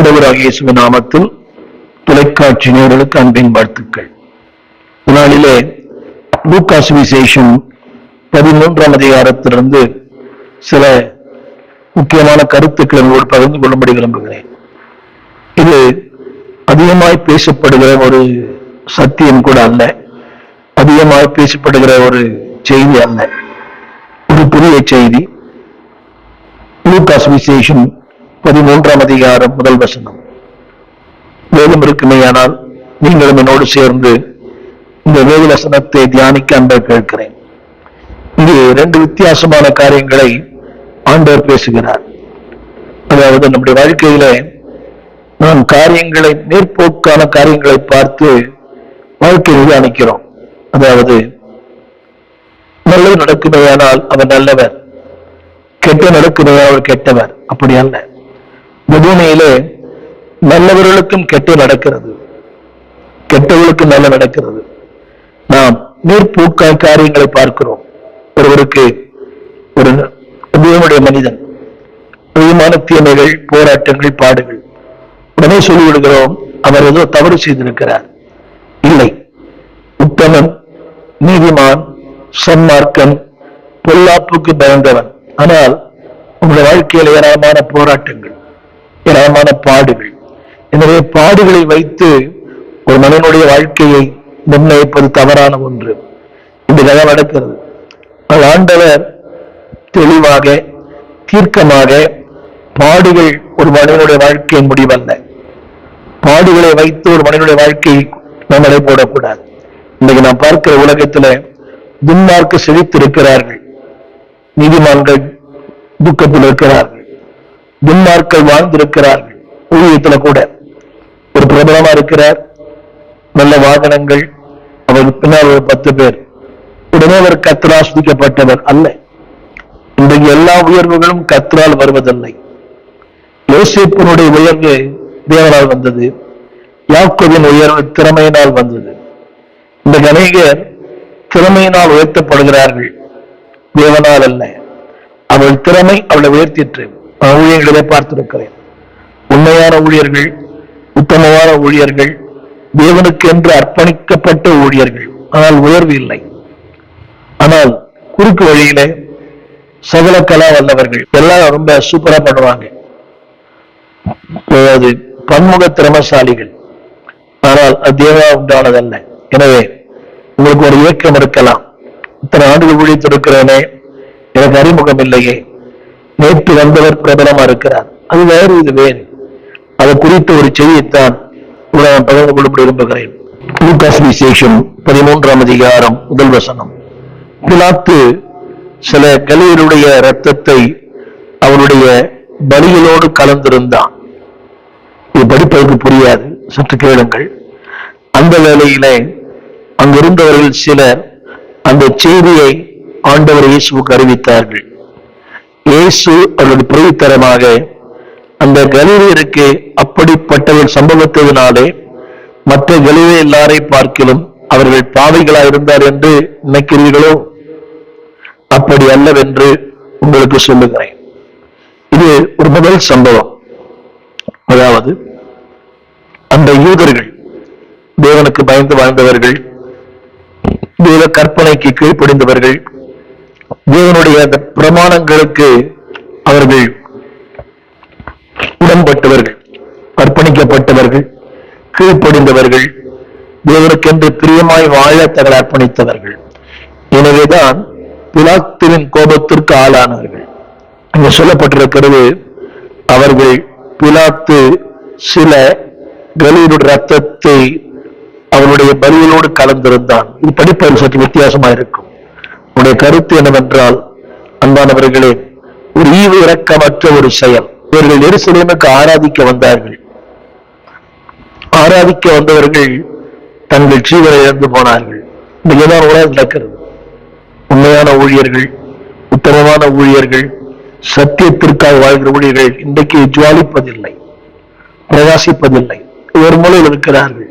ஆண்டவராகிய இயேசுவின் நாமத்தில் தொலைக்காட்சி நேயர்களுக்கு அன்பின் வாழ்த்துக்கள். இந்நாளிலே லூக்கா சுவிசேஷம் 13ஆம் அதிகாரத்திலிருந்து சில முக்கியமான கருத்துக்களை உங்களோடு பகிர்ந்து கொள்ளும்படி விரும்புகிறேன். இது அதிகமாய் பேசப்படுகிற ஒரு சத்தியம் கூட அல்ல, அதிகமாய் பேசப்படுகிற ஒரு செய்தி அல்ல, ஒரு புதிய செய்தி. லூக்கா சுவிசேஷம் 13ஆம் அதிகாரம் 1 வசனம். வேதம் இருக்குமேயானால் நீங்களும் என்னோடு சேர்ந்து இந்த வேத வசனத்தை தியானிக்க அன்பை கேட்கிறேன். இங்கு 2 வித்தியாசமான காரியங்களை ஆண்டவர் பேசுகிறார். அதாவது நம்முடைய வாழ்க்கையில நாம் காரியங்களை, மேற்போக்கான காரியங்களை பார்த்து வாழ்க்கையை தியானிக்கிறோம். அதாவது நல்லது நடக்குமேயானால் அவர் நல்லவர், கெட்ட நடக்குமேயானால் அவர் கெட்டவர். அப்படி அல்ல. இந்த பூமியிலே நல்லவர்களுக்கும் கெட்ட நடக்கிறது, கெட்டவர்களுக்கும் நல்ல நடக்கிறது. நாம் மேற்போக்காய் காரியங்களை பார்க்கிறோம். ஒருவருக்கு ஒரு தேவனுடைய மனிதன் அதிகமான தீமைகள், போராட்டங்கள், பாடுகள், உடனே சொல்லிவிடுகிறோம் அவர் ஏதோ தவறு செய்திருக்கிறார். இல்லை, உத்தமன், நீதிமான், சன்மார்க்கன், பொல்லாப்புக்கு பயந்தவன். ஆனால் உங்களுடைய வாழ்க்கையில் ஏராளமான போராட்டங்கள், ஏராளமான பாடுகள். எனவே பாடுகளை வைத்து ஒரு மனிதனுடைய வாழ்க்கையை நிர்ணயிப்பது தவறான ஒன்று. இந்த கதை நடக்கிறது. ஆண்டவர் தெளிவாக, தீர்க்கமாக, பாடுகள் ஒரு மனிதனுடைய வாழ்க்கையின் முடிவல்ல, பாடுகளை வைத்து ஒரு மனிதனுடைய வாழ்க்கையை நாம் நடை போடக்கூடாது. இன்னைக்கு நாம் பார்க்கிற உலகத்துல துன்மார்க்க செழித்திருக்கிறார்கள், நீதிமான்கள் துக்கத்தில் இருக்கிறார்கள், துன்மார்கள் வாழ்ந்திருக்கிறார்கள். ஊழியத்துல கூட ஒரு பிரபலமா இருக்கிறார், நல்ல வாகனங்கள், அவருக்கு பின்னால் ஒரு 10 பேர், உடனே அவர் கர்த்தரால் ஆசீர்வதிக்கப்பட்டவர் அல்ல. இன்றைக்கு எல்லா உயர்வுகளும் கர்த்தரால் வருவதில்லை. யோசேப்பினுடைய உயர்வு தேவனால் வந்தது, யாக்கோபின் உயர்வு திறமையினால் வந்தது. இந்த அநேகர் திறமையினால் உயர்த்தப்படுகிறார்கள், தேவனால் அல்ல. அவள் திறமை அவளை உயர்த்திற்று. ஊழியர்களை பார்த்திருக்கிறேன். உண்மையான ஊழியர்கள், உத்தமமான ஊழியர்கள், தேவனுக்கு என்று அர்ப்பணிக்கப்பட்ட ஊழியர்கள், ஆனால் உயர்வு இல்லை. ஆனால் குறுக்கு வழியிலே சகல கலா வல்லவர்கள் எல்லாம் ரொம்ப சூப்பரா பண்ணுவாங்க, அதாவது பன்முக திறமசாலிகள், ஆனால் அது தேவா உண்டானதல்ல. எனவே உங்களுக்கு ஒரு இயக்கம் இருக்கலாம், இத்தனை ஆண்டுகள் ஊழியத்திருக்கிறேனே, எனக்கு அறிமுகம் இல்லையே, நேற்று வந்தவர் பிரபலமா இருக்கிறார், அது வேறு, இது வேறு. அது குறித்த ஒரு செய்தியைத்தான் பகிர்ந்து கொள்ள விரும்புகிறேன். லூக்கா சுவிசேஷம் 13ஆம் அதிகாரம் 1 வசனம். பிலாத்து சில கலிலேயருடைய இரத்தத்தை அவருடைய பலிகளோடு கலந்திருந்தான். இது படிப்பதற்கு புரியாது, சற்று கேளுங்கள். அந்த வேளையிலே அங்கிருந்தவர்கள் சிலர் அந்த செய்தியை ஆண்டவர் இயேசுவுக்கு அறிவித்தார்கள். இயேசு அவர்களுடைய பிரதித்தரமாக அந்த கலிலேயருக்கு அப்படிப்பட்ட ஒரு சம்பவத்தினாலே மற்ற கலிலேய எல்லாரை பார்க்கிலும் அவர்கள் பாவிகளாக இருந்தார் என்று நினைக்கிறீர்களோ? அப்படி அல்லவென்று உங்களுக்கு சொல்லுகிறேன். இது ஒரு முதல் சம்பவம். அதாவது அந்த யூதர்கள் தேவனுக்கு பயந்து வாழ்ந்தவர்கள், தேவ கற்பனைக்கு கீழ்ப்படிந்தவர்கள், தேவனுடைய அந்த பிரமாணங்களுக்கு அவர்கள் உடன்பட்டவர்கள், அர்ப்பணிக்கப்பட்டவர்கள், கீழ்ப்படிந்தவர்கள், தேவனுக்கென்று பிரியமாய் வாழ தங்களை அர்ப்பணித்தவர்கள். எனவேதான் பிலாத்துவின் கோபத்திற்கு ஆளானார்கள். அங்கே சொல்லப்பட்டிருக்கிறது, அவர்கள் பிலாத்து சில கலிலேயருடைய ரத்தத்தை அவருடைய பலிகளோடு கலந்திருந்தான். இது படிப்பது சற்று வித்தியாசமா இருக்கும். உடைய கருத்து என்னவென்றால், அன்பானவர்களே, ஒரு ஈவு இரக்கமற்ற ஒரு செயல். இவர்கள் எருசலேமுக்கு ஆராதிக்க வந்தார்கள். ஆராதிக்க வந்தவர்கள் தங்கள் ஜீவனை இழந்து போனார்கள். இங்கேதான் உலகம் நடக்கிறது. உண்மையான ஊழியர்கள், உத்தமமான ஊழியர்கள், சத்தியத்திற்காக வாழ்கிற ஊழியர்கள் இன்றைக்கு ஜுவாலிப்பதில்லை, பிரகாசிப்பதில்லை, ஒரு மூலையில் இருக்கிறார்கள்.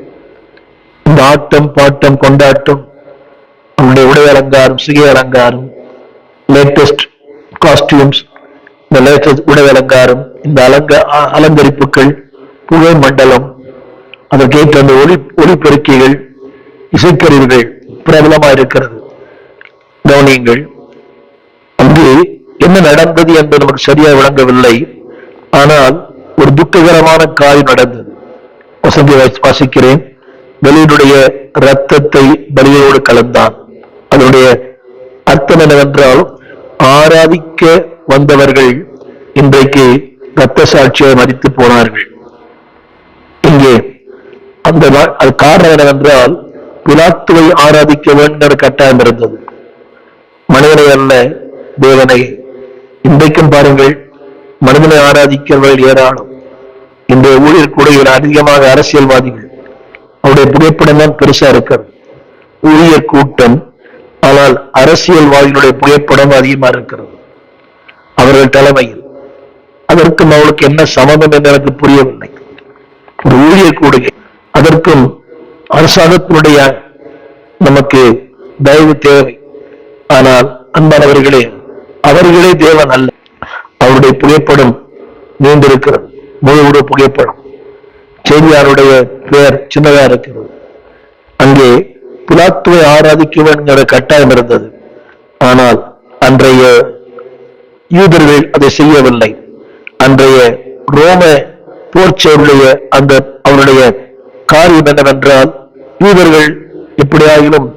இந்த ஆட்டம், பாட்டம், கொண்டாட்டம், அவருடைய உடை அலங்காரம், சிகை அலங்காரம், லேட்டஸ்ட் காஸ்டியூம்ஸ், இந்த லேட்டஸ்ட் உடை அலங்காரம், இந்த அலங்கரிப்புகள், புகை மண்டலம், அதற்கேற்ற அந்த ஒளிப்பெருக்கிகள், இசைக்கருவிகள் பிரபலமா இருக்கிறது. கவனியுங்கள், அங்கு என்ன நடந்தது என்பது நமக்கு சரியாக விளங்கவில்லை. ஆனால் ஒரு துக்ககரமான காரியம் நடந்தது. வசந்தி வாசிக்கிறேன். பலியினுடைய இரத்தத்தை பலியோடு கலந்தான். அதனுடைய அர்த்தம் என்னவென்றால், ஆராதிக்க வந்தவர்கள் இன்றைக்கு இரத்த சாட்சியை மறித்து போனார்கள். இங்கே அந்த காரணம் என்னவென்றால், பிலாத்துவை ஆராதிக்க வேண்டும் கட்டாயம் இருந்தது. மனிதனை அல்ல, தேவனை. இன்றைக்கும் பாருங்கள், மனிதனை ஆராதிக்கிறவர்கள் ஏராளம். இந்த ஊழியர் கூட அதிகமாக அரசியல்வாதிகள், அவருடைய புகைப்படம் தான் பெருசா இருக்கிறது. ஊழியர் கூட்டம், ஆனால் அரசியல்வாதிகளுடைய புகைப்படம் அதிகமா இருக்கிறது அவர்கள் தலைமையில். அதற்கும் அவளுக்கு என்ன சம்பந்தம் என்று எனக்கு புரியவில்லை. ஒரு ஊழியர் கூடுகை, அதற்கும் அரசாங்கத்தினுடைய நமக்கு தயவு தேவை. ஆனால் அன்பானவர்களே, அவர்களே தேவன் அல்ல. அவருடைய புகைப்படம் நீண்டிருக்கிறது, முழு புகைப்படம். செய்தியாருடைய பெயர் சின்னதா இருக்கிறது. அங்கே பிலாத்துவை ஆராதிக்க வேண்டிய கட்டாயம் இருந்தது. ஆனால் அன்றைய யூதர்கள் அதை செய்யவில்லை. அன்றைய ரோம போர்ச்சேருடைய அந்த அவருடைய காரியம் என்னவென்றால், யூதர்கள் எப்படியாகிலும்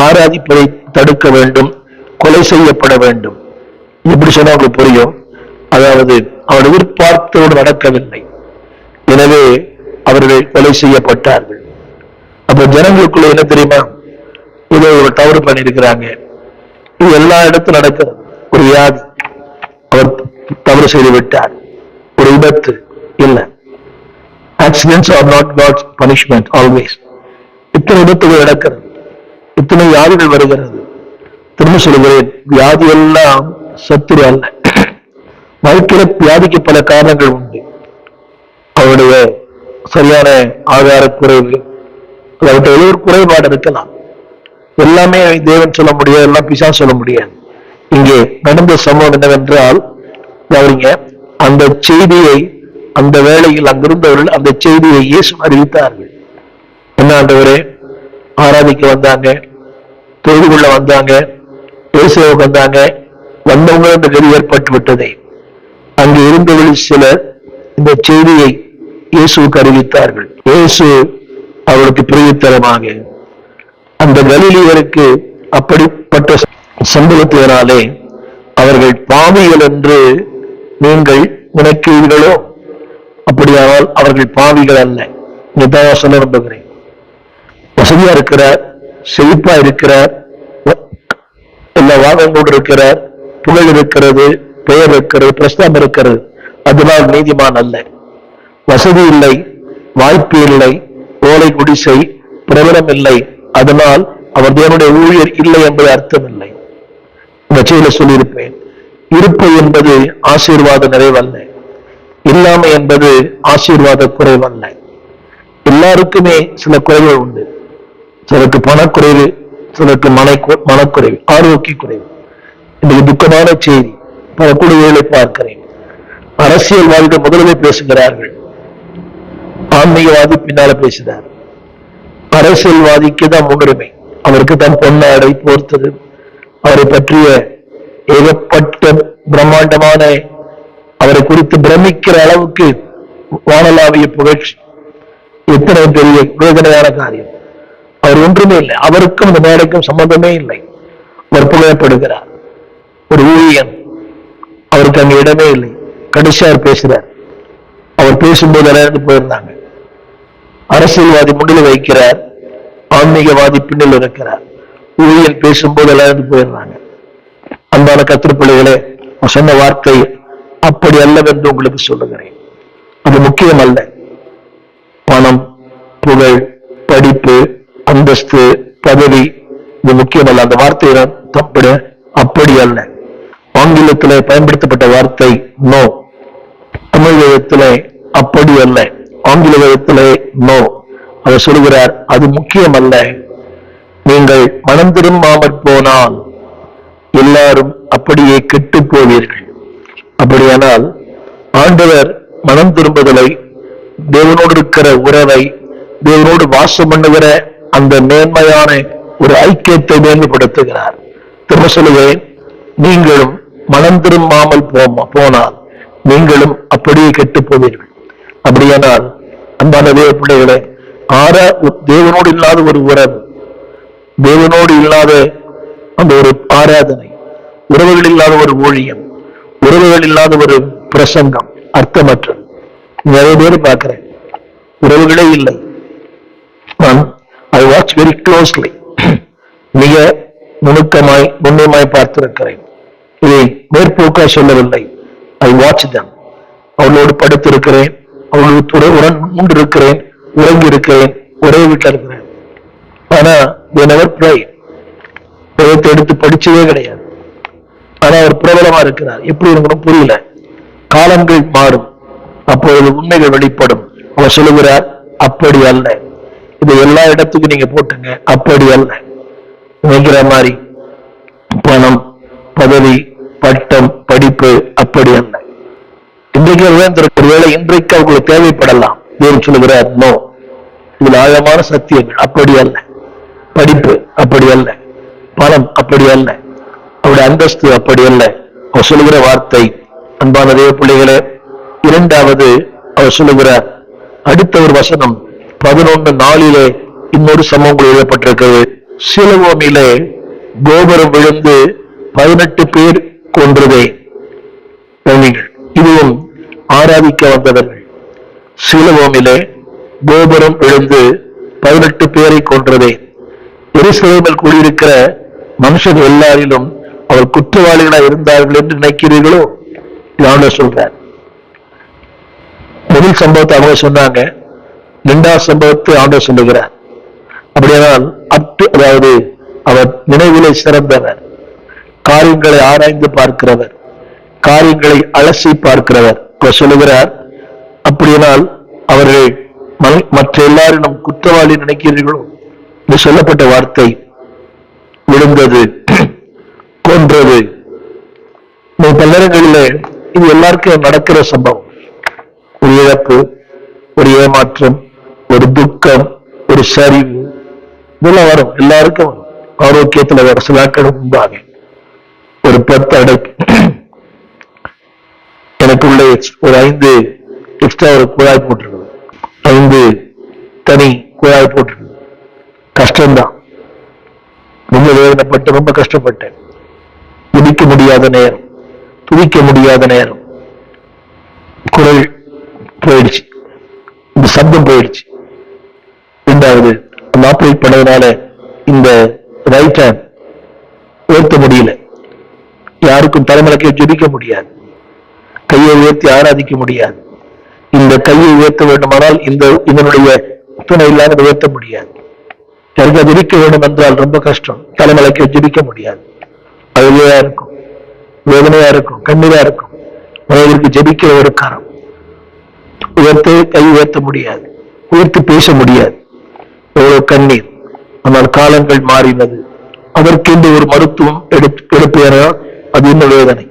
ஆராதிப்பதை தடுக்க வேண்டும், கொலை செய்யப்பட வேண்டும். எப்படி சொன்னா உங்களுக்கு புரியும்? அதாவது அவர் எதிர்பார்த்தோடு நடக்கவில்லை, எனவே அவர்கள் கொலை செய்யப்பட்டார்கள். அப்ப ஜனங்களுக்குள்ள என்ன தெரியுமா, இதை ஒரு தவறு பண்ணிருக்கிறாங்க. இது எல்லா இடத்தும் நடக்கிறது. ஒரு வியாதி, அவர் தவறு செய்து விட்டார். ஒரு விபத்து இல்லை. Accidents are not God's punishment always. இத்தனை விபத்துகள் நடக்கிறது, இத்தனை வியாதிகள் வருகிறது. திரும்ப சொல்கிறேன், வியாதி எல்லாம் சத்துரு அல்ல. வாழ்க்கையில வியாதிக்கு பல காரணங்கள் உண்டு. அவருடைய சரியான ஆகார குறைவு, அவர்கிட்ட ஒரு குறைபாடு இருக்கலாம். எல்லாமே தேவன் சொல்ல முடியாது, எல்லாம் பிசாசு சொல்ல முடியாது. இங்கே நடந்த சம்பவம் என்னவென்றால், கவனிங்க, அந்த செய்தியை அந்த வேளையில் அங்கிருந்தவர்கள் அந்த செய்தியை இயேசு அறிவித்தார்கள். என்ன ஆண்டவரே, ஆராதிக்க வந்தாங்க, தொழுது கொள்ள வந்தாங்க, இயேசுவை வந்தாங்க, வந்தவங்க அந்த கதி ஏற்பட்டு விட்டதே. அங்கு இருந்தவர்கள் சிலர் இந்த செய்தியை இயேசுவுக்கு அறிவித்தார்கள். இயேசு அவருக்கு பிரியத்தரமாக அந்த கலிலேயருக்கு அப்படிப்பட்ட சம்பவத்தினாலே அவர்கள் பாவிகள் என்று நீங்கள் நினைக்கிறீர்களோ? அப்படியானால் அவர்கள் பாவிகள் அல்ல. இதான் சொல்ல விரும்புகிறேன். வசதியா இருக்கிறார், செழிப்பா இருக்கிறார், எல்லா வாகனங்களோடு இருக்கிறார், புகழ் இருக்கிறது, பெயர் இருக்கிறது, பிரஸ்தாபம் இருக்கிறது, அதனால் நீதிமான் அல்ல. வசதி இல்லை, வாய்ப்பு இல்லை, ஓலை குடிசை, பிரபலம் இல்லை, அதனால் அவர் தேவனுடைய ஊழியர் இல்லை என்பது அர்த்தம் இல்லை. இந்த செய்தியில சொல்லியிருப்பேன், இருப்பு என்பது ஆசீர்வாத நிறைவல்ல, இல்லாமை என்பது ஆசீர்வாத குறைவல்ல. எல்லாருக்குமே சில குறைகள் உண்டு. சிலருக்கு பணக்குறைவு, சிலருக்கு மனக்குறைவு, ஆரோக்கிய குறைவு. இந்த துக்கமான செய்தி பல குழுவைகளை பார்க்கிறேன். அரசியல்வாதிகள் முதலிலே பேசுகிறார்கள், ஆன்மீகவாதி பின்னால பேசுகிறார். அரசியல்வாதிக்கு தான் முன்னுரிமை, அவருக்கு தான் பொன்னாடை போர்த்தது, அவரை பற்றிய ஏகப்பட்ட பிரம்மாண்டமான, அவரை குறித்து பிரமிக்கிற அளவுக்கு வானலாவிய புகழ்ச்சி. எத்தனை பெரிய வேதனையான காரியம். அவர் ஒன்றுமே இல்லை, அவருக்கும் இந்த மேடைக்கும் சம்பந்தமே இல்லை. அவர் புகழப்படுகிறார். ஒரு ஊழியன், அவருக்கு அங்க இடமே இல்லை. கடைசியார் பேசுறார். அவர் பேசும்போது இறந்து போயிருந்தாங்க. அரசியல்வாதி முன்னிலை வைக்கிறார், ஆன்மீகவாதி பின்னில் இருக்கிறார். ஊழியன் பேசும்போது இறந்து போயிருந்தாங்க. அன்பான கத்திரப்பிள்ளைகளே, சொன்ன வார்த்தை அப்படி அல்லவென்று உங்களுக்கு சொல்லுகிறேன். அது முக்கியம் அல்ல. பணம், புகழ், படிப்பு, அந்தஸ்து, பதவி, இது முக்கியம் அல்ல. அந்த வார்த்தையை நான் தப்பிட, அப்படி அல்ல. ஆங்கிலத்திலே பயன்படுத்தப்பட்ட வார்த்தை நோ, தமிழ் வேதத்திலே அப்படி அல்ல, ஆங்கில வேதத்திலே நோ. அவர் சொல்கிறார், அது முக்கியம் அல்ல. நீங்கள் மனம் திரும்பாமற் போனால் எல்லாரும் அப்படியே கெட்டு போவீர்கள். அப்படியானால் ஆண்டவர் மனம் திரும்புதலை தேவனோடு இருக்கிற உறவை, தேவனோடு வாசம் பண்ணுகிற அந்த மேன்மையான ஒரு ஐக்கியத்தை மேன்மைப்படுத்துகிறார். திரும்ப சொல்லுவேன், நீங்களும் மனம் திரும்பாமல் போனால் நீங்களும் அப்படியே கெட்டு போவீர்கள். அப்படியானால் அன்பான தேவ பிள்ளைகளே, தேவனோடு இல்லாத ஒரு உறவு, தேவனோடு இல்லாத அந்த ஒரு ஆராதனை, உறவுகள் இல்லாத ஒரு ஊழியம், உறவுகள் இல்லாத ஒரு பிரசங்கம் அர்த்தமற்றது. நிறைய பேர் பார்க்கிறேன், உறவுகளே இல்லை. நான் ஐ வாட்ச் வெரி க்ளோஸ்லி, மிக நுணுக்கமாய் நுண்ணியமாய் பார்த்திருக்கிறேன். இதை மேற்போக்காய் சொல்லவில்லை. ஐ வாட்ச் தம். அவளோடு படுத்திருக்கிறேன், அவளோடு உண்டிருக்கிறேன், உறங்கி இருக்கிறேன், ஒரே வீட்டில் இருக்கிறேன். ஆனா எடுத்து படிச்சதே கிடையாது. ஆனா அவர் பிரபலமா இருக்கிறார். எப்படி இருக்கணும் புரியல. காலங்கள் மாறும், அப்பொழுது உண்மைகள் வெளிப்படும். அவர் சொல்லுகிறார், அப்படி அல்ல, இதை எல்லா இடத்துக்கும் நீங்க போட்டுங்க, அப்படி அல்ல. நினைக்கிற மாதிரி பணம், பதவி, பட்டம், படிப்பு அப்படி அல்ல. இன்றைக்கு ஒருவேளை இன்றைக்கு அவங்களுக்கு தேவைப்படலாம். தேவன் சொல்லுகிறார், நோ, இதில் ஆழமான சத்தியங்கள். அப்படி அல்ல. படிப்பு அப்படி அல்ல, பணம் அப்படி அல்ல, அவருடைய அந்தஸ்து அப்படி அல்ல. அவர் சொல்லுகிற வார்த்தை, அன்பான தேவ பிள்ளைகளே, இரண்டாவது அவர் சொல்லுகிறார், அடுத்த ஒரு வசனம் 11:4 இன்னொரு சம்பவங்கள் எழுதப்பட்டிருக்கிறது. சிலோமிலே கோபுரம் விழுந்து 18 பேர் கொன்றதே. இதுவும் ஆராதிக்க வந்தவர்கள். சிலோமிலே கோபுரம் விழுந்து 18 பேரை கொன்றதே. எருசலேமில் கூடியிருக்கிற மனுஷன் எல்லாரிலும் அவர் குற்றவாளிகளாக இருந்தார்கள் என்று நினைக்கிறீர்களோ? ஆண்டவர் சொல்றார். முதல் சம்பவத்தை அவங்க சொன்னாங்க, இரண்டாவது சம்பவத்தை ஆண்டவர் சொல்லுகிறார். அப்படியானால் அதாவது அவர் நினைவிலே சிறந்தவர், காரியங்களை ஆராய்ந்து பார்க்கிறவர், காரியங்களை அலசி பார்க்கிறவர். அவர் சொல்லுகிறார், அப்படியானால் அவர்கள் மற்ற எல்லாரிடம் குற்றவாளி நினைக்கிறீர்களோ? இது சொல்லப்பட்ட வார்த்தை விழுந்தது, கொன்றது. பல நேரங்களில் இது எல்லாருக்கும் நடக்கிற சம்பவம். ஒரு இழப்பு, ஒரு ஏமாற்றம், ஒரு துக்கம், ஒரு சரிவு, இதெல்லாம் வரும், எல்லாருக்கும் வரும். ஆரோக்கியத்துல வர சில நாட்கள் முன்பாக ஒரு 10 அடைப்பு, எனக்குள்ள ஒரு 5 எக்ஸ்ட்ரா ஒரு குழாய் போட்டிருக்குது, 5 தனி குழாய் போட்டிருக்கு. கஷ்டம்தான், ரொம்ப வேதனைப்பட்டு ரொம்ப கஷ்டப்பட்டேன். துதிக்க முடியாத நேரம், துதிக்க முடியாத நேரம், குரல் போயிடுச்சு, இந்த சப்தம் போயிடுச்சு. இரண்டாவது அந்த ஆப்ரேட் பண்ணதுனால இந்த ரைட் ஹேண்ட் உயர்த்த முடியல, யாருக்கும் தலைமலைக்கு ஜெபிக்க முடியாது, கையை உயர்த்தி ஆராதிக்க முடியாது. இந்த கையை உயர்த்த வேண்டுமானால் இதனுடைய துணை இல்லாமல் உயர்த்த முடியாது. யாருக்கு ஜெபிக்க வேண்டும் என்றால் ரொம்ப கஷ்டம், தலைமலைக்கு ஜெபிக்க முடியாது. அழுகையா இருக்கும், வேதனையா இருக்கும், கண்ணீரா இருக்கும். மனிதருக்கு ஜெபிக்கிற ஒரு காரம் உயர்த்து, கை உயர்த்த முடியாது, உயர்த்தி பேச முடியாது. எவ்வளவு கண்ணீர். ஆனால் காலங்கள் மாறினது. அதற்கென்று ஒரு மருத்துவம் எடுப்பேனால் அது இன்னும் வேதனை.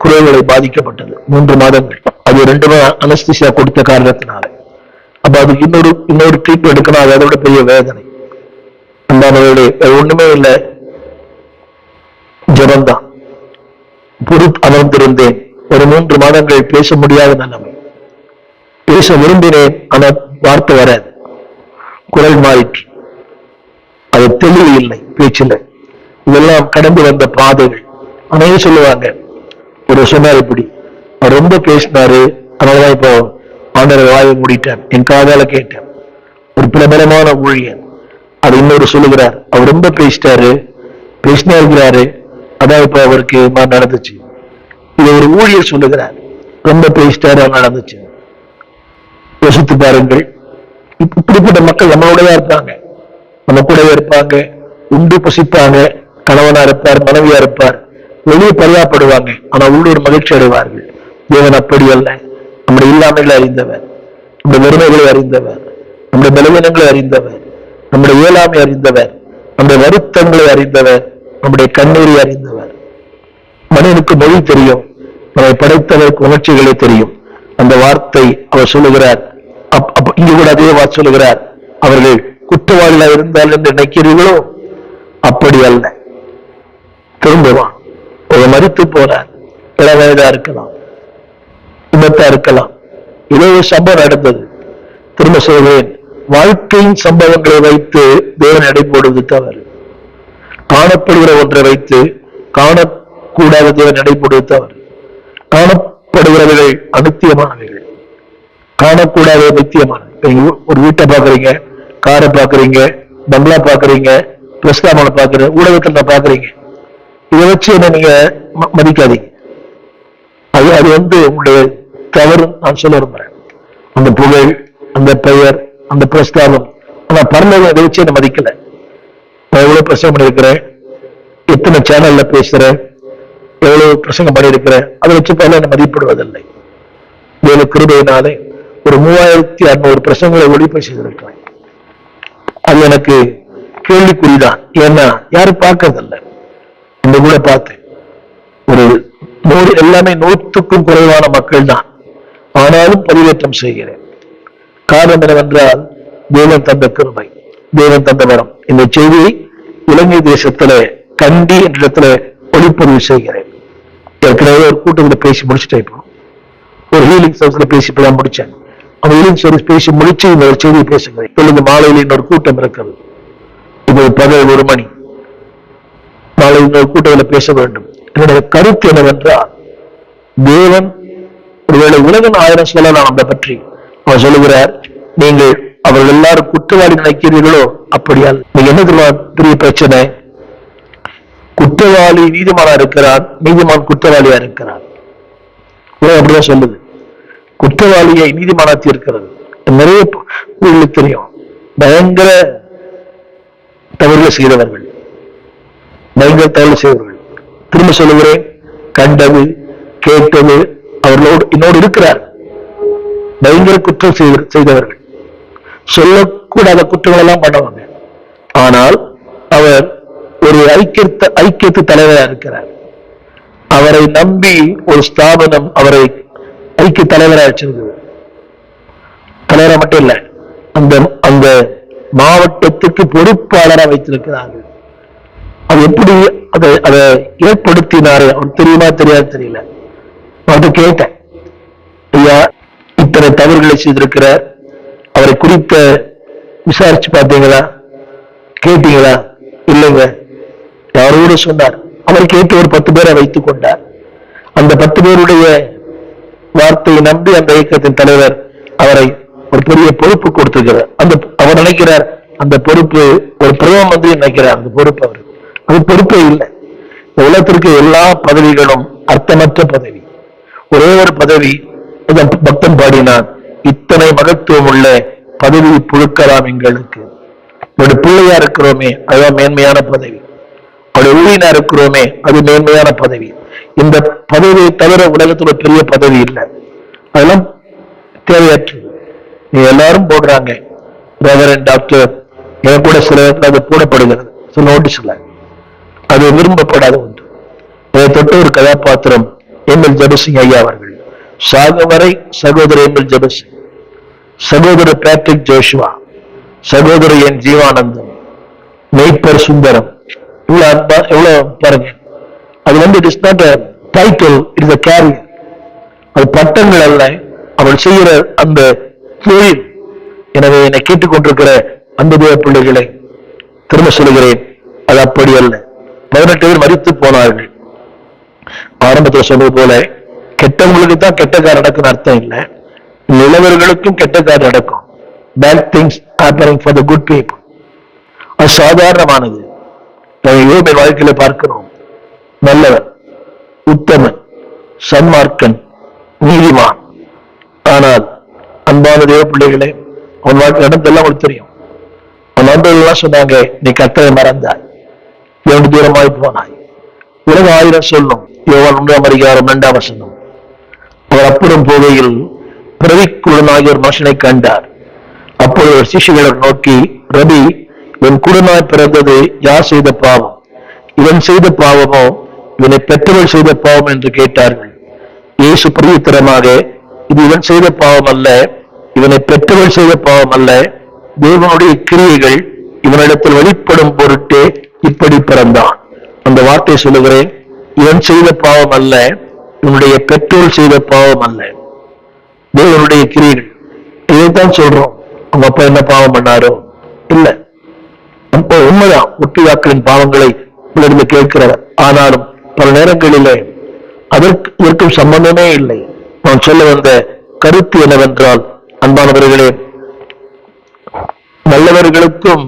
குறைகளை பாதிக்கப்பட்டது 3 மாதங்கள். அது 2 அனஸ்தீசியா கொடுத்த காரணத்தினால. அப்ப அது இன்னொரு ட்ரீட்மெண்ட் எடுக்கணும், அது அதோட பெரிய வேதனை. அந்தானவர்களே, ஒண்ணுமே இல்லை, ஜபந்தான். அமர்ந்திருந்தேன். ஒரு 3 மாதங்கள் பேச முடியாத நிலைமை. பேச விரும்பினேன், ஆனால் வார்த்தை வராது, குரல் மாறிற்று, அது தெளிவு இல்லை பேச்சில். இதெல்லாம் கடந்து வந்த பாதைகள். அனைவரும் சொல்லுவாங்க, ஒரு சொன்னார் இப்படி, அவர் ரொம்ப பேசினாரு, அதனாலதான் இப்போ ஆண்டவர் வாயை மூடிட்டேன். என் காதால கேட்டேன், ஒரு பிரபலமான ஊழியன் அது இன்னொரு சொல்லுகிறார், அவர் ரொம்ப பேசிட்டாரு, பேசினா இருக்கிறாரு, அதான் இப்ப அவருக்கு நடந்துச்சு. இது ஒரு ஊழியர் சொல்லுகிறார், ரொம்ப பேசிட்டாரு, நடந்துச்சு. யோசித்து பாருங்கள். இப்படிப்பட்ட மக்கள் நம்மளோடயா இருப்பாங்க, நம்ம கூடவே இருப்பாங்க, உண்டு பசிப்பாங்க, கணவனா இருப்பார், மனைவியா இருப்பார், வெளியே பரியாப்படுவாங்க, ஆனா உள்ளூர் மகிழ்ச்சி அடைவார்கள். தேவன் அப்படி அல்ல. நம்முடைய இல்லாமைகளை அறிந்தவர், நம்முடைய வறுமைகளை அறிந்தவர், நம்முடைய பலவீனங்களை அறிந்தவர், நம்முடைய இயலாமை அறிந்தவர், நம்முடைய வருத்தங்களை அறிந்தவர், நம்முடைய கண்ணீரை அறிந்தவர். மனிதனுக்கு மொழி தெரியும், நம்மை படைத்தவருக்கு உணர்ச்சிகளே தெரியும். அந்த வார்த்தை அவர் சொல்லுகிறார், இங்க கூட அதே வார்த்தை சொல்லுகிறார், அவர்கள் குற்றவாளிகளா இருந்தால் என்று நினைக்கிறீர்களோ அப்படி அல்ல. திரும்புவான், ஒரு மரித்து போறார், இள வயதா இருக்கலாம், விபத்தா இருக்கலாம், ஏதோ ஒரு சம்பவம் நடந்தது. திரும்ப சொல்கிறேன், வாழ்க்கையின் சம்பவங்களை வைத்து தேவன் எடை போடுவது தவறு. காணப்படுகிற ஒன்றை வைத்து காணக்கூடாத தேவன் எடை போடுவது தவறு. காணப்படுகிறவர்கள் அனித்தியமானவைகள், காணக்கூடாத நித்தியமானது. ஒரு வீட்டை பாக்குறீங்க, காரை பாக்குறீங்க, பங்களா பாக்குறீங்க, பிரஸ்தாமலை பாக்குறீங்க, ஊடகத்துல பாக்குறீங்க. இதை வச்சு என்ன நீங்க மதிக்காதீங்க. அது உங்களுடைய தவறு நான் சொல்ல விரும்புறேன். அந்த புகழ், அந்த பெயர், அந்த பிரஸ்தாபம், ஆனா பரலோகம் இதை வச்சு என்ன மதிக்கல. நான் எவ்வளவு பிரசங்கம் பண்ணியிருக்கிறேன், எத்தனை சேனல்ல பேசுறேன், எவ்வளவு பிரசங்கம் பண்ணியிருக்கிறேன், அதை வச்சு பல என்ன மதிப்பிடுவதில்லை. வேலை கிருபையினாலே ஒரு 3600 பிரசங்களை ஒளிப்பை செய்திருக்கிறேன். அது எனக்கு கேள்விக்குறிதான். ஏன்னா யாரும் பார்க்கறதில்லை. இந்த கூட பார்த்தேன், ஒரு 100 எல்லாமே 100க்கும் குறைவான மக்கள் தான். ஆனாலும் பதிவேற்றம் செய்கிறேன். காரணம் என்னவென்றால் தேவன் தந்த கிருபை, தேவன் தந்த வரம். இந்த செய்தியை இலங்கை தேசத்துல கண்டி என்ற இடத்துல ஒளிப்பதிவு செய்கிறேன். ஏற்கனவே ஒரு கூட்டத்தில் பேசி முடிச்சுட்டேன். இப்போ ஒரு ஹீலிங் சர்வீஸ்ல பேசி இப்பதான் முடிச்சேன். அந்த ஹீலிங் சர்வீஸ் பேசி முடிச்சு இந்த ஒரு செய்தியை பேசுகிறேன். இப்பொழுது மாலையில் இன்னொரு கூட்டம் இருக்கிறது. இப்போது பகல் 1 மணி. நாளை இன்னொரு கூட்டத்தில் பேச வேண்டும். என்னுடைய கருத்து என்னவென்றால், தேவன் ஒருவேளை உலகம் 1000 சொல்லலாம் அதை பற்றி. அவர் சொல்லுகிறார், நீங்கள் அவர்கள் எல்லாரும் குற்றவாளி நினைக்கிறீர்களோ அப்படியால். நீங்க என்ன தெரியுமா பெரிய பிரச்சனை? குற்றவாளி நீதிமானா இருக்கிறான், நீதிமான் குற்றவாளியா இருக்கிறான். அப்படிதான் சொல்லுது. குற்றவாளியை நீதிமானாத்தி இருக்கிறது. நிறைய உங்களுக்கு தெரியும், பயங்கர தவறுகளை செய்தவர்கள், பயங்கர தவறு செய்தவர்கள். திரும்ப சொல்லுகிறேன், கண்டது கேட்டது அவர்களோடு என்னோடு இருக்கிறார். பயங்கர குற்றம் செய்தவர்கள், சொல்லக்கூடாத குற்றங்கள் எல்லாம் பண்ணுவாங்க. ஆனால் அவர் ஒரு ஐக்கியத்து தலைவராக இருக்கிறார். அவரை நம்பி ஒரு ஸ்தாபனம் அவரை ஐக்கிய தலைவராக வச்சிருந்தது. தலைவராக மட்டும் இல்ல, அந்த மாவட்டத்துக்கு பொறுப்பாளராக வைத்திருக்கிறார்கள். அது எப்படி அதை ஏற்படுத்தினாரு அவர் தெரியுமா தெரியாது தெரியல. அவர்கிட்ட கேட்டேன், ஐயா இத்தனை தவறுகளை செய்திருக்கிறார், அவரை குறித்த விசாரிச்சு பார்த்தீங்களா, கேட்டீங்களா? இல்லைங்க. யாரோடு சொன்னார். அவர் கேட்டு ஒரு 10 பேரை வைத்துக் கொண்டார். அந்த 10 பேருடைய வார்த்தையை நம்பி அந்த இயக்கத்தின் தலைவர் அவரை ஒரு பெரிய பொறுப்பு கொடுத்திருக்கிறார். அவர் நினைக்கிறார் அந்த பொறுப்பு ஒரு பிரதம மந்திரி நினைக்கிறார். அந்த பொறுப்பு அது பொறுப்பே இல்லை. இந்த உலகத்திற்கு எல்லா பதவிகளும் அர்த்தமற்ற பதவி. ஒரே ஒரு பதவி, பக்தன் பாடினான், இத்தனை மகத்துவம் உள்ள பதவி புழுக்கலாம் எங்களுக்கு. அவருடைய பிள்ளையா இருக்கிறோமே அதுதான் மேன்மையான பதவி. அவருடைய ஊழியனா இருக்கிறோமே அது மேன்மையான பதவி. இந்த பதவியை தவிர உலகத்துல பெரிய பதவி இல்லை. அதெல்லாம் தேவையற்றது. நீ எல்லாரும் போடுறாங்க, ரெவரண்ட் டாக்டர், என் கூட சில அது போடப்படுகிறது, சில நோட்டீஸ்ல. அது விரும்பப்படாத ஒன்று. அதை தொட்ட ஒரு கதாபாத்திரம் எம்எல் ஜபசிங் ஐயா அவர்கள். சாக வரை சகோதரர் எம்எல் ஜபசிங், சகோதரர் பேட்ரிக் ஜோஷுவா, சகோதரர் என் ஜீவானந்தம், மெய்ப்பர் சுந்தரம். இவ்வளவு அன்பா, எவ்வளவு பாருங்க. அது it is not a title, it is a career. அது பட்டங்கள் அல்ல, அவள் செய்கிற அந்த தொழில். எனவே என்னை கேட்டுக்கொண்டிருக்கிற அந்த தேவ பிள்ளைகளை திரும்ப சொல்லுகிறேன், அது அப்படி அல்ல. 18 பேர் மரித்து போனார்கள். ஆரம்பத்தில் சொன்னது போல கெட்டவங்களுக்கு தான் கெட்ட காரியம் நடக்குன்னு அர்த்தம் இல்லை. நிலவர்களுக்கும் கெட்ட காரியம் நடக்கும். Bad things happening for the good people. அது சாதாரணமானது. யோபு வாழ்க்கையில பார்க்கிறோம். நல்லவன், உத்தமன், சன்மார்க்கன், நீதிமான். ஆனால் அன்பான தேவ பிள்ளைகளே, அவன் வாழ்க்கை நடந்தெல்லாம் உங்களுக்கு தெரியும். அவன் நண்பர்கள்லாம் சொன்னாங்க, நீ கர்த்தரை மறந்தாய், எவன் தூரமாய் போனாய். உலகம் 1000 சொல்லும். யோவான் 1:2 அவர் அப்புறம் போகையில் பிறவிக்குடனாகிய ஒரு மனுஷனை கண்டார். அப்போது ஒரு சிஷ்யர்களை நோக்கி, ரபி, இவன் குடனாய் பிறந்தது யார் செய்த பாவம்? இவன் செய்த பாவமோ இவனை பெற்றவள் செய்த பாவம் என்று கேட்டார்கள். இயேசு பிரதித்திரமாக, இது இவன் செய்த பாவம் அல்ல, இவனை பெற்றவள் செய்த பாவம் அல்ல, தேவனுடைய கிரியைகள் இவனிடத்தில் வெளிப்படும் பொருட்டே இப்படி பிறந்தான். அந்த வார்த்தை சொல்லுகிறேன், இவன் செய்த பாவம் அல்ல, இவனுடைய பெற்றோர் செய்த பாவம் அல்ல, தேவனுடைய கிரியைகள். இதைத்தான் சொல்றோம். அவங்க அப்பா என்ன பாவம் பண்ணாரோ இல்ல, அப்போ உண்மைதான் முற்பிதாக்களின் பாவங்களை இருந்து கேட்கிறவர். ஆனாலும் பல நேரங்களிலே இதற்கும் சம்பந்தமே இல்லை. நான் சொல்ல வந்த கருத்து என்னவென்றால், அன்பானவர்களே, நல்லவர்களுக்கும்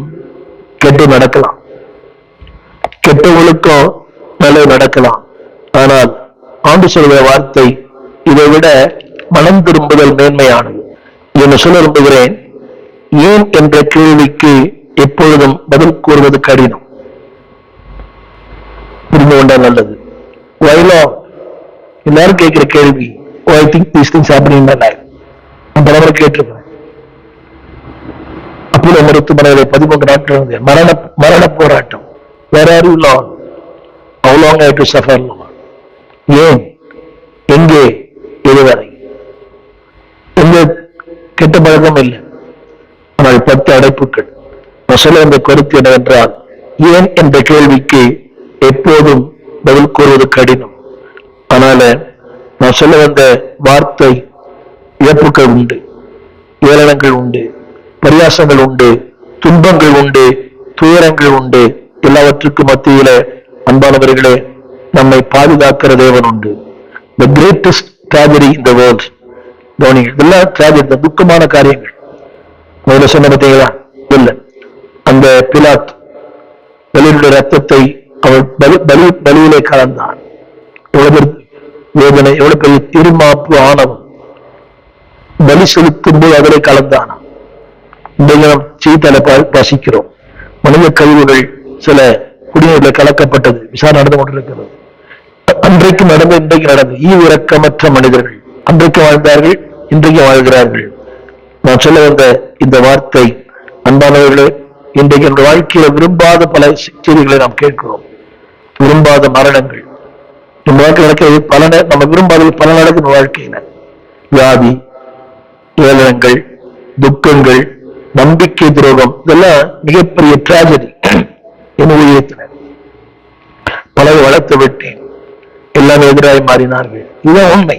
கெட்டு நடக்கலாம், கெட்டவர்களுக்கும் நல்லது நடக்கலாம். ஆனால் ஆண்டு சொல்கிற வார்த்தை இதை விட மனம் திரும்புதல் மேன்மையானது என்று சொல்ல விரும்புகிறேன். ஏன் என்ற கேள்விக்கு எப்பொழுதும் பதில் கூறுவது கடினம். புரிந்து கொண்டால் நல்லது. எல்லாரும் கேட்கிற கேள்வி, I think these things happening in my life. பலவரை கேட்டிருக்கிறேன். அப்போலோ மருத்துவமனையில 13 நாட்கள் இருந்தேன். மரண போராட்டம். Where are you, Lord? How long I have to suffer, Lord? ஏன், எங்கே, எதுவரை? எந்த கெட்ட பழக்கம் இல்லை, ஆனால் 10 அடைப்புகள். நான் சொல்ல வந்த கருத்து என்னவென்றால், ஏன் என்ற கேள்விக்கு எப்போதும் பதில் கூறுவது கடினம். அதனால நான் சொல்ல வந்த வார்த்தை, இழப்புகள் உண்டு, ஏளனங்கள் உண்டு, பரியாசங்கள் உண்டு, துன்பங்கள் உண்டு, துயரங்கள் உண்டு. எல்லாவற்றுக்கும் மத்தியில அன்பானவர்களே நம்மை பாதுகாக்கிற தேவன் உண்டு. The greatest tragedy in the world. இதெல்லாம் tragedy, துக்கமான காரியங்கள். முதல்ல சொன்ன பார்த்தீங்களா? இல்லை, அந்த பிலாத் பலியினுடைய ரத்தத்தை அவள் பலியிலே கலந்தான். எவ்வளவு வேதனை, எவ்வளவு பெரிய இருமாப்பு ஆணவம். பலி செலுத்தும் போது அதிலே கலந்தானா. இன்றைக்கு நாம் சீத்தலை பசிக்கிறோம். மனித கழிவுகள் சில குடிநீரில் கலக்கப்பட்டது, விசாரணை நடந்து கொண்டிருக்கிறது. அன்றைக்கு நடந்து, இன்றைக்கு நடந்து, ஈவிரக்கமற்ற மனிதர்கள் அன்றைக்கு வாழ்ந்தார்கள், இன்றைக்கு வாழ்கிறார்கள். நான் சொல்ல வந்த இந்த வார்த்தை, அன்பானவர்களே, இன்றைக்கு என்ற வாழ்க்கையில விரும்பாத பல செய்திகளை நாம் கேட்கிறோம். விரும்பாத மரணங்கள் நம்ம வாழ்க்கை நடக்கிறது. நம்ம விரும்பாத பல நடக்கும் வாழ்க்கையில வியாதி, ஏளனங்கள், துக்கங்கள், நம்பிக்கை துரோகம், இதெல்லாம் மிகப்பெரிய டிராஜடி. என் ஊழியத்தில் பலரை வளர்த்து விட்டேன், எல்லாமே எதிராக மாறினார்கள். இதுதான் உண்மை.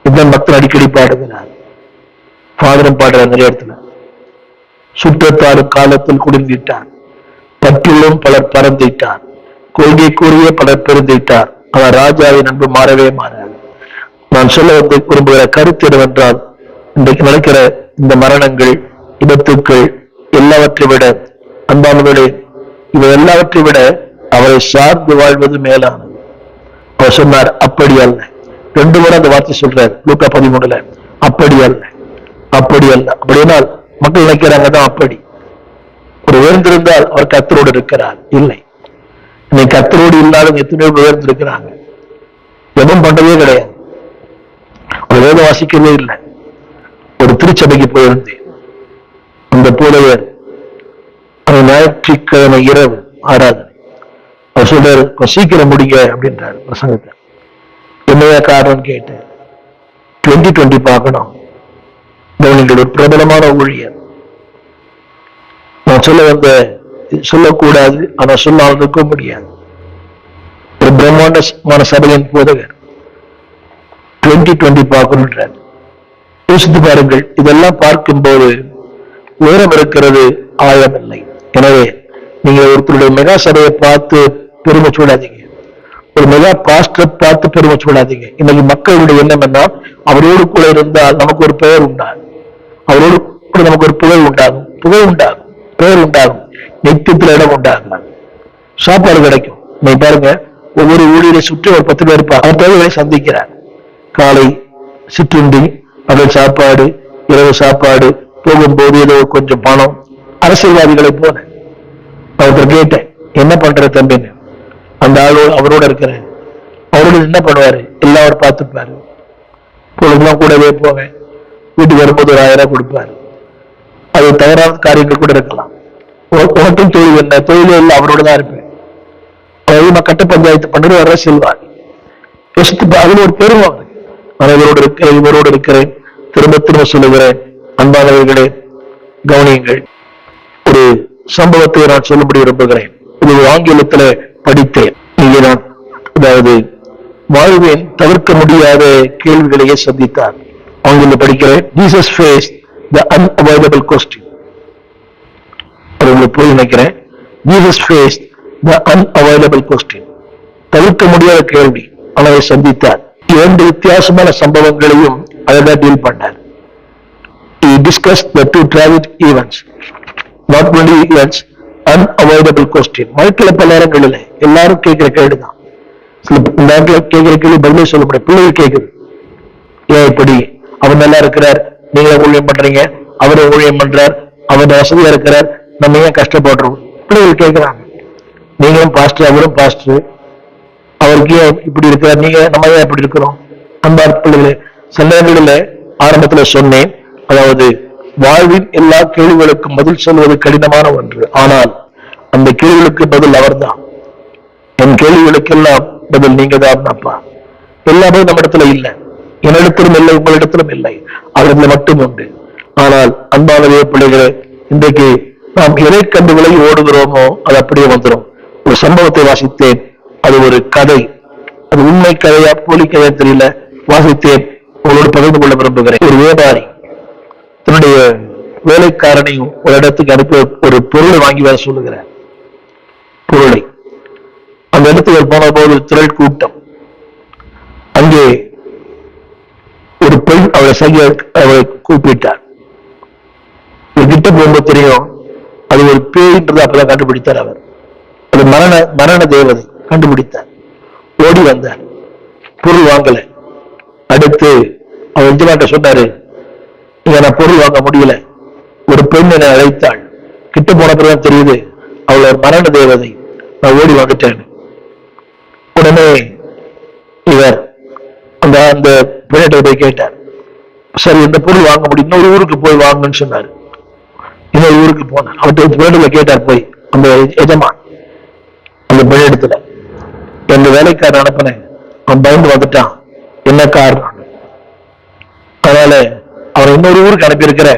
இதுதான் மக்கள் அடிக்கடி பாடுகிறார், ஃபாதரும் பாடுற நிறைய இடத்துல. சுற்றத்தாரும் காலத்தில் குடிந்திட்டார், பற்றிலும் பலர் பறந்திட்டார், கொள்கை கூறிய பலர் பெருந்திட்டார், அவர் ராஜாவின் அன்பு மாறவே மாறாது. நான் சொல்ல வந்து விரும்புகிற கருத்து என்னவென்றால், இன்றைக்கு நடக்கிற இந்த மரணங்கள், விபத்துக்கள் எல்லாவற்றை விட, அன்பானவர்களே, இவை எல்லாவற்றை விட அவரை சார்ந்து வாழ்வது மேலானது. அவர் சொன்னார், அப்படி அல்ல. 2 முறை அந்த வார்த்தை சொல்றார் லூக்கா 13. அப்படி அல்ல, அப்படி அல்ல. அப்படினால் மக்கள் நினைக்கிறாங்க தான் அப்படி. ஒரு உயர்ந்திருந்தால் அவர் கர்த்தரோடு இருக்கிறார். இல்லை, இன்னைக்கு கர்த்தரோடு இல்லாத எத்தனையோ உயர்ந்திருக்கிறாங்க. எதுவும் பண்றதே கிடையாது, ஒரு வேதம் வாசிக்கவே இல்லை. ஒரு திருச்சபைக்கு போயிருந்தேன். அந்த போலவர் ஞாயிற்றுக்கிழமை இரவு ஆராதனை. அவர் சொல்றாரு, சீக்கிரம் முடிங்க அப்படின்றாரு பிரசங்கத்தை. என்னையா காரணம் கேட்டேன். 2020 பார்க்கணும். நீங்கள் ஒரு பிரபலமான ஊழியர். நான் சொல்ல வந்த சொல்லக்கூடாது, ஆனா சொல்லாமல் இருக்க முடியாது. ஒரு பிரம்மாண்டமான சபையின் போதகர் 2020 பார்க்கணுன்றார். யோசித்து பாருங்கள். இதெல்லாம் பார்க்கும்போது உயரம் இருக்கிறது, ஆழம் இல்லை. எனவே நீங்க ஒருத்தருடைய மெகா சபையை பார்த்து பெருமை சூடாதீங்க, ஒரு மெகா பாஸ்டரை பார்த்து பெருமை சூடாதீங்க. இன்னைக்கு மக்களுடைய எண்ணம் என்ன? அவரோடு கூட இருந்தால் நமக்கு ஒரு பெயர் உண்டாகும், அவரோடு கூட நமக்கு ஒரு புகழ் உண்டாகும், பெயர் உண்டாகும், நித்தியத்தில் இடம் உண்டாகும், சாப்பாடு கிடைக்கும். நீங்க பாருங்க, ஒவ்வொரு ஊழியரை சுற்றி ஒரு 10 பேர் இருப்பார். அவர் தேவைகளை சந்திக்கிறார். காலை சிற்றுண்டி, பகல் சாப்பாடு, இரவு சாப்பாடு, போகும்போது ஏதோ கொஞ்சம் பணம். அரசியல்வாதிகளை போல அவர்கிட்ட கேட்டேன், என்ன பண்ற தம்பின்னு. அந்த ஆளோடு அவரோட இருக்கிறேன். அவரோட என்ன பண்ணுவாரு? எல்லாரும் பார்த்துப்பாரு. பொழுதுலாம் கூடவே போவேன். வீட்டுக்கு வரும்போது ஒரு 1000 கொடுப்பாரு. அது தவறான காரியங்கள் கூட இருக்கலாம். உனக்கும் தொழில் என்ன? தொழிலே இல்லை, அவரோட தான் இருப்பேன். கட்ட பஞ்சாயத்து பண்றது அரசியல்வாதி. யோசித்து அதுல ஒரு பெருமை. நான் இவரோடு இருக்கிறேன், திரும்ப திரும்ப சொல்லுகிறேன், அன்பானவர்களே, கவனியுங்கள். ஒரு சம்பவத்தை நான் சொல்லும்படி விரும்புகிறேன். இது ஆங்கிலத்தில் படித்தேன். இங்கே நான் அதாவது வாழ்வின் தவிர்க்க முடியாத கேள்விகளையே சந்தித்தார். ஆங்கிலம் படிக்கிறேன். Jesus faced the unavoidable question. உங்களுக்கு புரிய நினைக்கிறேன். Jesus faced the unavoidable question. தவிர்க்க முடியாத கேள்வி அவரை சந்தித்தார். 2 வித்தியாசமான சம்பவங்களையும் அழகா டீல் பண்ணார். He discussed the 2 tragic events. Not only events, unavoidable question. வாழ்க்கையில பல நேரங்களில் எல்லாரும் கேட்கிற கேள்விதான். இந்த கேட்கிற கேள்வி பதிலே சொல்ல முடியும். பிள்ளைகள் கேட்குது, ஏன் இப்படி? அவர் நல்லா இருக்கிறார், நீங்களும் ஊழியம் பண்றீங்க, அவரும் ஊழியம் பண்றார், அவர் வசதியா இருக்கிறார், நம்ம ஏன் கஷ்டப்படுறோம்? பிள்ளைகள் கேட்கிறாங்க. நீங்களும் பாஸ்டர், அவரும் பாஸ்டர், அவருக்கு ஏன் இப்படி இருக்கிறார், நீங்க நம்ம ஏன் இப்படி இருக்கிறோம்? அன்பான பிள்ளைகளே, சில நேரங்களில் ஆரம்பத்தில் சொன்னேன், அதாவது வாழ்வின் எல்லா கேள்விகளுக்கும் பதில் சொல்வது கடினமான ஒன்று. ஆனால் அந்த கேள்விகளுக்கு பதில் அவர்தான். என் கேள்விகளுக்கெல்லாம் பதில் நீங்க தான் அப்பா. எல்லாமே நம்ம இடத்துல இல்லை, என்னிடத்திலும் இல்லை, உங்களிடத்திலும் இல்லை, அவர்களை மட்டும் உண்டு. ஆனால் அன்பானவே பிள்ளைகளே, இன்றைக்கு நாம் எதை கண்டு விலகி ஓடுகிறோமோ அது அப்படியே வந்துடும். ஒரு சம்பவத்தை வாசித்தேன். அது ஒரு கதை. அது உண்மை கதையா போலி கதையா தெரியல, வாசித்தேன், உங்களோடு பகிர்ந்து கொள்ள விரும்புகிறேன். ஒரு வியாபாரி தன்னுடைய வேலைக்காரனையும் ஒரு இடத்துக்கு அனுப்பி ஒரு பொருளை வாங்கி வர சொல்லுகிறார். பொருளை அந்த இடத்துக்கு போன போது திரள் கூட்டம். அங்கே ஒரு பெண் அவரை கூப்பிட்டார். கிட்ட போகும்போது தெரியும் அது ஒரு பேய்ன்றது அப்பதான் கண்டுபிடித்தார். அவர் அது மரண தேவதை கண்டுபிடித்தார். ஓடி வந்தார், பொருள் வாங்கல. அடுத்து அவர் எஜமான்ட்ட சொன்னாரு, இங்க நான் பொருள் வாங்க முடியல, ஒரு பெண் என்னை அழைத்தாள், கிட்ட போன பிறகு தெரியுது அவளை மரண தேவதை, நான் ஓடி வந்துட்டேன். உடனே இவர் அந்த பெண்ணிட்ட போய் கேட்டார், சரி இந்த பொருள் வாங்க முடியும், இன்னொரு ஊருக்கு போய் வாங்கன்னு சொன்னாரு. இன்னொரு ஊருக்கு போனார். அவர்கிட்ட வேண்டுல கேட்டார் போய் அந்த எஜமான் அந்த பெண்ணிடத்துல, என் வேலைக்காரன் அனுப்பினேன், அவன் பயந்து வந்துட்டான், என்ன காரணம்? அதனால அவரை இன்னொரு ஊருக்கு அனுப்பியிருக்கிற,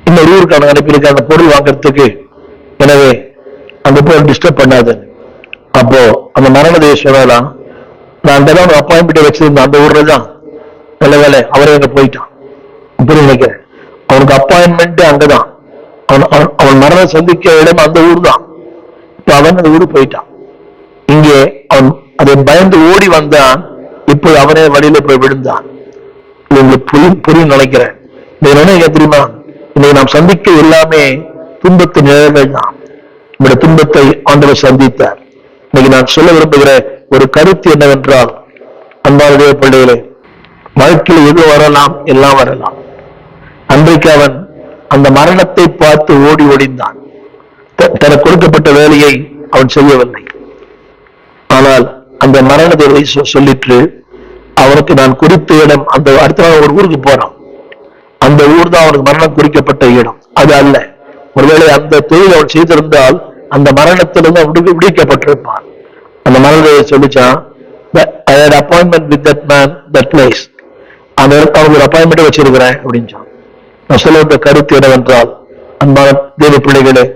இன்னொரு ஊருக்கு அவனை அனுப்பியிருக்க அந்த பொருள் வாங்கறதுக்கு, எனவே அந்த பொருள் டிஸ்டர்ப் பண்ணாது. அப்போ அந்த மரணதேவ சொல்லலாம், நான் அங்கதான் அப்பாயின்மெண்ட் வச்சிருந்தேன், அந்த ஊர்ல தான், நல்ல வேலை அவரே அங்க போயிட்டான். புரிய நினைக்கிறேன், அவனுக்கு அப்பாயின்மெண்ட் அங்கதான், அவன் மரணம் சந்திக்க இடம் அந்த ஊர் தான். இப்ப அவன் அந்த ஊருக்கு போயிட்டான். இங்கே அவன் அதை பயந்து ஓடி வந்தான், இப்போ அவனே வழியில போய் விழுந்தான். உங்களுக்கு புரியும் நினைக்கிறேன். என்ன தெரியுமா, இன்னைக்கு நாம் சந்திக்க எல்லாமே துன்பத்தின் நிழல்கள் தான். நம்முடைய துன்பத்தை ஆண்டவர் சந்தித்தார். இன்னைக்கு நான் சொல்ல விரும்புகிற ஒரு கருத்து என்னவென்றால், அன்பான பிள்ளைகளே, வாழ்க்கையில் எது வரலாம், எல்லாம் வரலாம். அன்றைக்கு அவன் அந்த மரணத்தை பார்த்து ஓடி ஒளிந்தான். தனக்கு கொடுக்கப்பட்ட வேலையை அவன் செய்யவில்லை. ஆனால் அந்த மரணத்தை சொல்லிட்டு அவனுக்கு நான் குறித்த இடம், அந்த அடுத்த நாள் ஒரு ஊருக்கு போறான், அந்த ஊர் தான் அவனுக்கு மரணம் குறிக்கப்பட்ட இடம். அது அல்ல, ஒருவேளை அந்த தொழில் அவன் செய்திருந்தால் அந்த மரணத்திலிருந்து அவனுக்கு விடுவிக்கப்பட்டிருப்பான். அந்த மரணத்தை சொல்லிச்சான், I had appointment with that man, that place. அந்த அவனுக்கு ஒரு அப்பாயின்மெண்ட் வச்சிருக்கிறேன் அப்படின்னு. நான் சொல்ல வந்த கருத்து என்னவென்றால், அன்பான தேவ பிள்ளைகளே,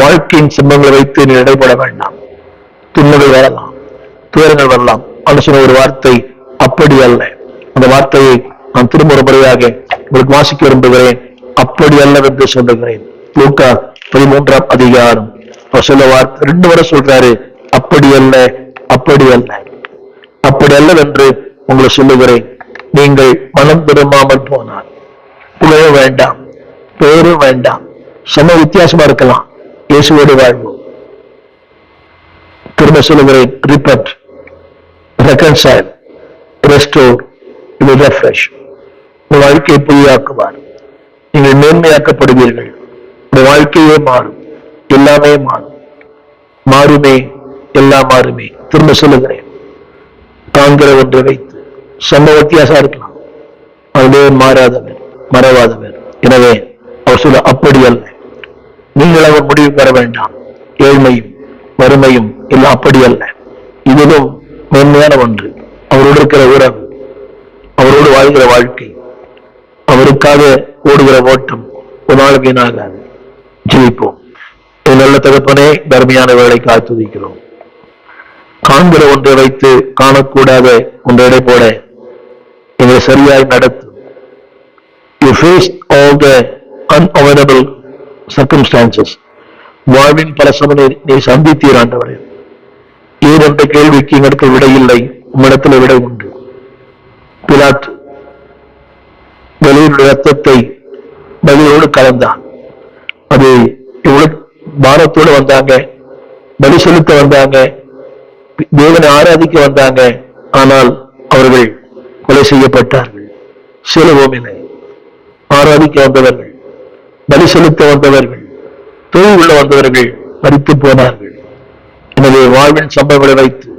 வாழ்க்கையின் சிம்மங்களை வைத்து நீ இடைப்பட வேண்டாம். துன்பங்கள் வரலாம், துயரங்கள் வரலாம். சொன்ன ஒரு வார்த்தை அப்படி அல்ல. அந்த வார்த்தையை நான் திரும்ப ஒரு முறையாக உங்களுக்கு வாசிக்க விரும்புகிறேன். அப்படி அல்ல என்று சொல்லுகிறேன். லூக்கா 13ஆம் அதிகாரம் சொல்ல வார்த்தை 2 முறை சொல்றாரு, அப்படி அல்ல, அப்படி அல்ல, அப்படி அல்ல என்று உங்களை சொல்லுகிறேன். நீங்கள் மனம் திரும்பாமல் போனால் புகழும் வேண்டாம், பேரும் வேண்டாம், சம வித்தியாசமா இருக்கலாம், இயேசுவோடு வாழ்வோம். திரும்ப சொல்லுகிறேன், repent, reconcile, restore, will refresh. உங்கள் வாழ்க்கையை புதியாக்குவார். நீங்கள் மேன்மையாக்கப்படுவீர்கள். உங்கள் வாழ்க்கையே மாறும், எல்லாமே மாறும், மாறுமே, எல்லாம் மாறுமே. திரும்ப சொல்லுகிறேன், தாங்கிற ஒன்றை வைத்து சம்ப வித்தியாசம் இருக்கலாம், அதுவே மாறாதவர், மறவாதவர். எனவே அவர் சொல்ல அப்படி அல்ல, நீங்கள் அவர் முடிவு பெற வேண்டாம். ஏழ்மையும் வறுமையும் எல்லாம் அப்படி அல்ல, இதுவும் மேன்மையான ஒன்று. அவரோடு இருக்கிற உறவு, அவரோடு வாழ்கிற வாழ்க்கை, அவருக்கு அதற்காக ஓடுகிற ஓட்டம் ஒரு நாள் வீணாகாது. ஜெயிப்போம். நல்ல தகப்பனே, தர்மையான வேலை காத்துதிக்கிறோம். காண்கிற ஒன்றை வைத்து காணக்கூடாத ஒன்றை போல எங்களை சரியாய் நடத்தும். You faced all the unavoidable circumstances. வாழ்வின் பல சமனை நீ சந்தித்தீர் ஆண்டவரே. ஏன் என்ற கேள்விக்கு எங்களுக்கு விடை இல்லை, உம்மிடத்தில் விடை உண்டு. பிலாத்து வெளியுடைய ரத்தத்தை பலியோடு கலந்தான். அது எவ்வளவு பாரத்தோடு வந்தாங்க, பலி செலுத்த வந்தாங்க, தேவனை ஆராதிக்க வந்தாங்க. ஆனால் அவர்கள் கொலை செய்யப்பட்டார்கள். சிலுவையிலே ஆராதிக்க வந்தவர்கள், பலி செலுத்த வந்தவர்கள், தொழில் உள்ள வந்தவர்கள் மரித்து போனார்கள். எனவே வாழ்வின் சம்பவங்களை வைத்து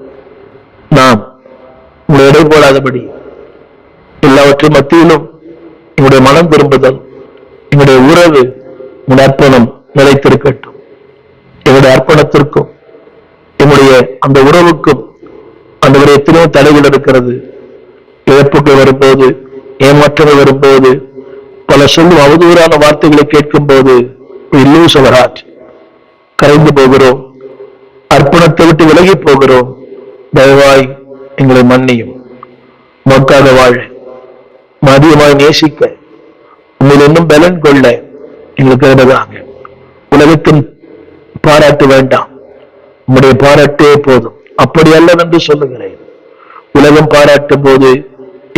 நாம் உங்களை இடை போடாதபடி எல்லாவற்றின் மத்தியிலும் எங்களுடைய மனம் திரும்புதல், எங்களுடைய உறவு, எங்களுடைய அர்ப்பணம் நிலைத்திருக்கட்டும். எங்களுடைய அர்ப்பணத்திற்கும் எங்களுடைய அந்த உறவுக்கும் அந்த ஒரு எத்தனையோ தடைகள் இருக்கிறது. இழப்புகள் வரும்போது, ஏமாற்றங்கள் வரும்போது, பல சொல்லும் அவதூறான வார்த்தைகளை கேட்கும் போது கரைந்து போகிறோம், அர்ப்பணத்தை விட்டு விலகி போகிறோம். தயவாய் எங்களை மன்னியும். மக்காக வாழ, மதியமாய் நேசிக்க, உங்கள் இன்னும் பலன் கொள்ள எங்களுக்கு எதிராக உலகத்தின் பாராட்டு வேண்டாம், உங்களுடைய பாராட்டே போதும். அப்படி அல்லவென்று சொல்லுகிறேன். உலகம் பாராட்டும் போது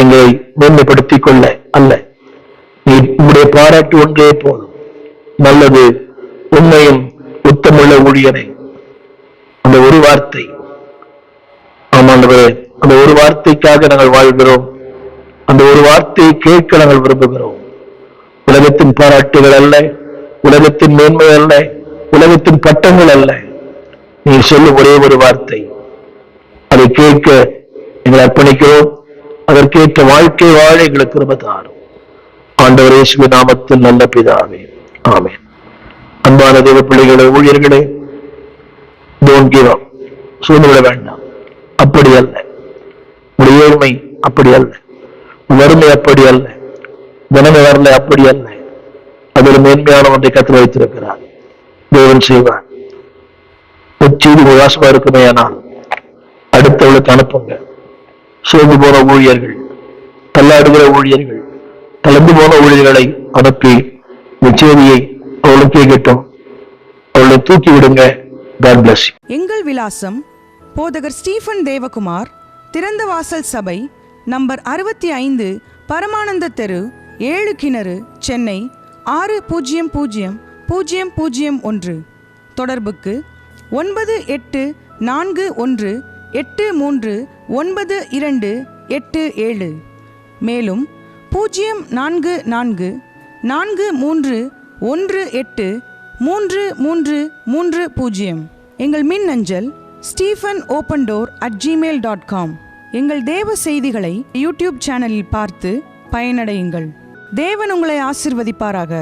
எங்களை மேன்மைப்படுத்திக் கொள்ள அல்ல, நீ உங்களுடைய பாராட்டு ஒன்றே போதும். நல்லது, உண்மையும் உத்தமுள்ள ஊழியனை, அந்த ஒரு வார்த்தை, ஆமாண்டவரே, அந்த ஒரு வார்த்தைக்காக நாங்கள் வாழ்கிறோம். அந்த ஒரு வார்த்தையை கேட்க நாங்கள் விரும்புகிறோம். உலகத்தின் பாராட்டுகள் அல்ல, உலகத்தின் மேன்மை அல்ல, உலகத்தின் பட்டங்கள் அல்ல. நீ சொல்லும் ஒரே ஒரு வார்த்தை, அதை கேட்க எங்களை அர்ப்பணிக்கிறோம். அதற்கேற்ற வாழ்க்கை வாழ எங்களுக்கு கிருபை தாரும். ஆண்டவர் இயேசுவின் நாமத்தில் நல்ல பிதாவே, ஆமென். அன்பான தேவ பிள்ளைகளே, ஊழியர்களே, டோன்ட் கிவ் அப், சூழ்நிலை வேண்டாம். அப்படி அல்ல, உடைய ஏழ்மை அப்படி அல்ல, வறுமை அப்படி அல்ல, தனமே வரல அப்படி அல்ல. அதில் மேன்மையான ஒன்றை கற்று வைத்திருக்கிறார். தேவன் செய்வார். செய்தி விவாசமா இருக்குமே, ஆனால் அடுத்தவளுக்கு அனுப்புங்க. சோர்ந்து போன ஊழியர்கள், தள்ளாடுகிற ஊழியர்கள், கலந்து போன ஊழியர்களை அனுப்பி செய்தியை அவளுக்கு கேட்கட்டும், அவளை தூக்கி விடுங்க. God bless you. எங்கள் விலாசம் போதகர் ஸ்டீஃபன் தேவகுமார், திறந்த வாசல் சபை, நம்பர் 65, பரமானந்த தெரு, 7 கிணறு, சென்னை 600001. தொடர்புக்கு 9841839287. மேலும் 04443183330. எங்கள் மின்னஞ்சல் stephenopendor@gmail.com. எங்கள் தேவ செய்திகளை யூடியூப் சேனலில் பார்த்து பயனடையுங்கள். தேவன் உங்களை ஆசீர்வதிப்பாராக.